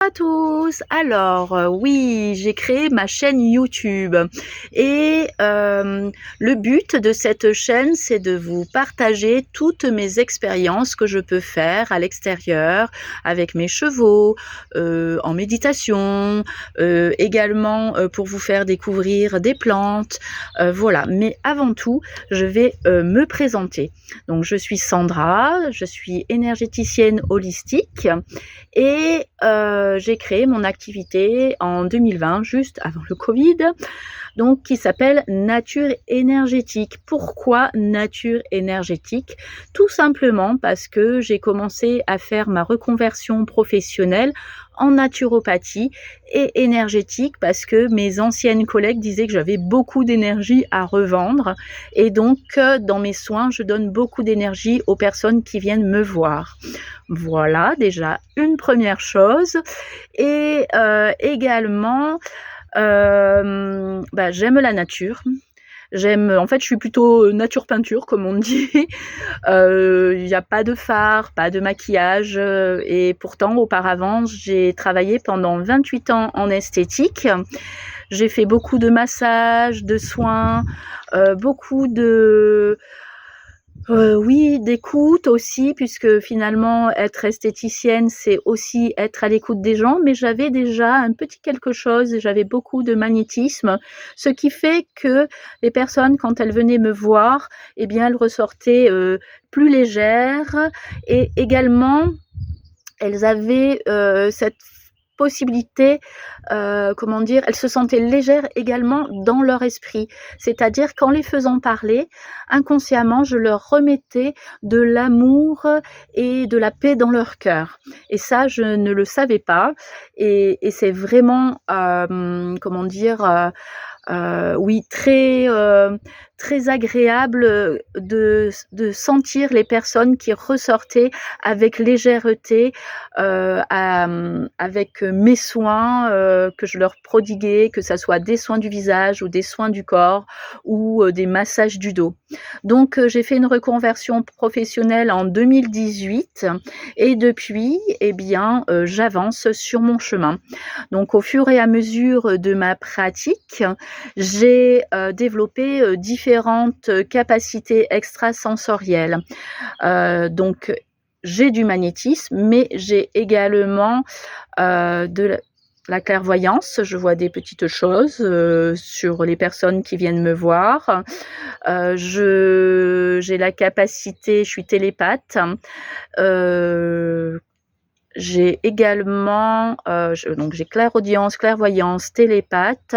à tous. Alors, oui, j'ai créé ma chaîne YouTube et le but de cette chaîne, c'est de vous partager toutes mes expériences que je peux faire à l'extérieur avec mes chevaux, en méditation, également pour vous faire découvrir des plantes, voilà. Mais avant tout, je vais me présenter. Donc, je suis Sandra, je suis énergéticienne holistique et j'ai créé mon activité en 2020, juste avant le Covid, donc qui s'appelle Nature Énergétique. Pourquoi Nature Énergétique? Tout simplement parce que j'ai commencé à faire ma reconversion professionnelle en naturopathie et énergétique parce que mes anciennes collègues disaient que j'avais beaucoup d'énergie à revendre et donc dans mes soins, je donne beaucoup d'énergie aux personnes qui viennent me voir. Voilà, déjà une première chose et également, j'aime la nature. En fait, je suis plutôt nature peinture, comme on dit. Il n'y a pas de fard, pas de maquillage, et pourtant, auparavant, j'ai travaillé pendant 28 ans en esthétique. J'ai fait beaucoup de massages, de soins, beaucoup de oui, d'écoute aussi, puisque finalement être esthéticienne, c'est aussi être à l'écoute des gens, mais j'avais déjà un petit quelque chose, j'avais beaucoup de magnétisme, ce qui fait que les personnes, quand elles venaient me voir, eh bien, elles ressortaient plus légères et également, elles avaient cette possibilité, elles se sentaient légères également dans leur esprit. C'est-à-dire qu'en les faisant parler, inconsciemment, je leur remettais de l'amour et de la paix dans leur cœur. Et ça, je ne le savais pas. Et c'est vraiment, oui, très agréable de sentir les personnes qui ressortaient avec légèreté avec mes soins que je leur prodiguais, que ça soit des soins du visage ou des soins du corps ou des massages du dos. Donc j'ai fait une reconversion professionnelle en 2018 et depuis, eh bien, j'avance sur mon chemin. Donc au fur et à mesure de ma pratique, j'ai développé différentes capacités extrasensorielles. Donc j'ai du magnétisme, mais j'ai également de la clairvoyance. Je vois des petites choses sur les personnes qui viennent me voir. J'ai la capacité, je suis télépathe. J'ai également, donc j'ai clairaudience, clairvoyance, télépathe.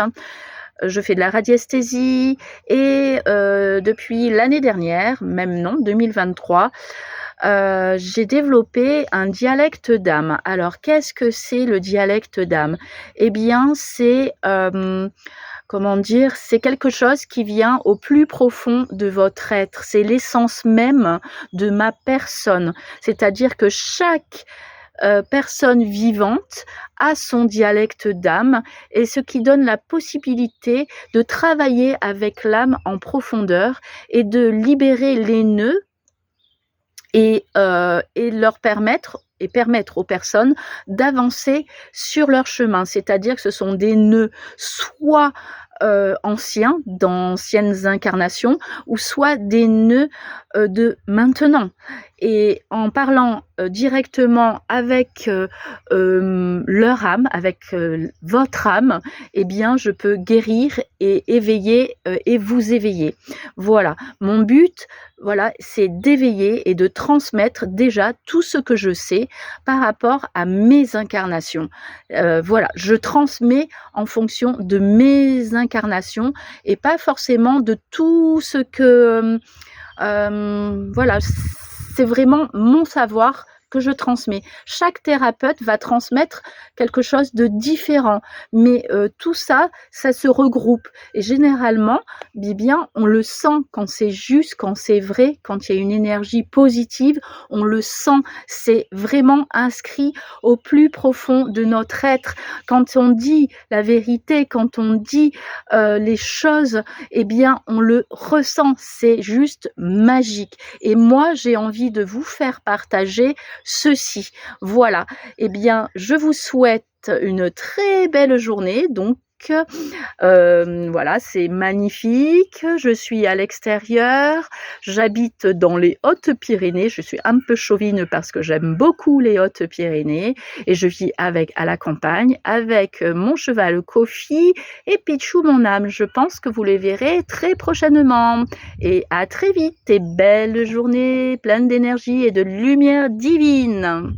Je fais de la radiesthésie et depuis l'année dernière, même non, 2023, j'ai développé un dialecte d'âme. Alors, qu'est-ce que c'est le dialecte d'âme? Eh bien, c'est c'est quelque chose qui vient au plus profond de votre être. C'est l'essence même de ma personne. C'est-à-dire que chaque personne vivante a son dialecte d'âme et ce qui donne la possibilité de travailler avec l'âme en profondeur et de libérer les nœuds et permettre aux personnes d'avancer sur leur chemin. C'est-à-dire que ce sont des nœuds soit anciens, d'anciennes incarnations, ou soit des nœuds de maintenant. Et en parlant directement avec leur âme, avec votre âme, eh bien, je peux guérir et éveiller et vous éveiller. Voilà, mon but, voilà, c'est d'éveiller et de transmettre déjà tout ce que je sais par rapport à mes incarnations. Voilà, je transmets en fonction de mes incarnations et pas forcément de tout ce que voilà, c'est vraiment mon savoir que je transmets. Chaque thérapeute va transmettre quelque chose de différent, mais tout ça, ça se regroupe. Et généralement, bien, on le sent quand c'est juste, quand c'est vrai, quand il y a une énergie positive, on le sent. C'est vraiment inscrit au plus profond de notre être. Quand on dit la vérité, quand on dit les choses, eh bien, on le ressent. C'est juste magique. Et moi, j'ai envie de vous faire partager ceci. Voilà. Eh bien, je vous souhaite une très belle journée donc voilà, c'est magnifique. Je suis à l'extérieur, j'habite dans les Hautes-Pyrénées. Je suis un peu chauvine parce que j'aime beaucoup les Hautes-Pyrénées et je vis à la campagne avec, mon cheval Kofi et Pichou mon âme. Je pense que vous les verrez très prochainement et à très vite et belle journée pleine d'énergie et de lumière divine.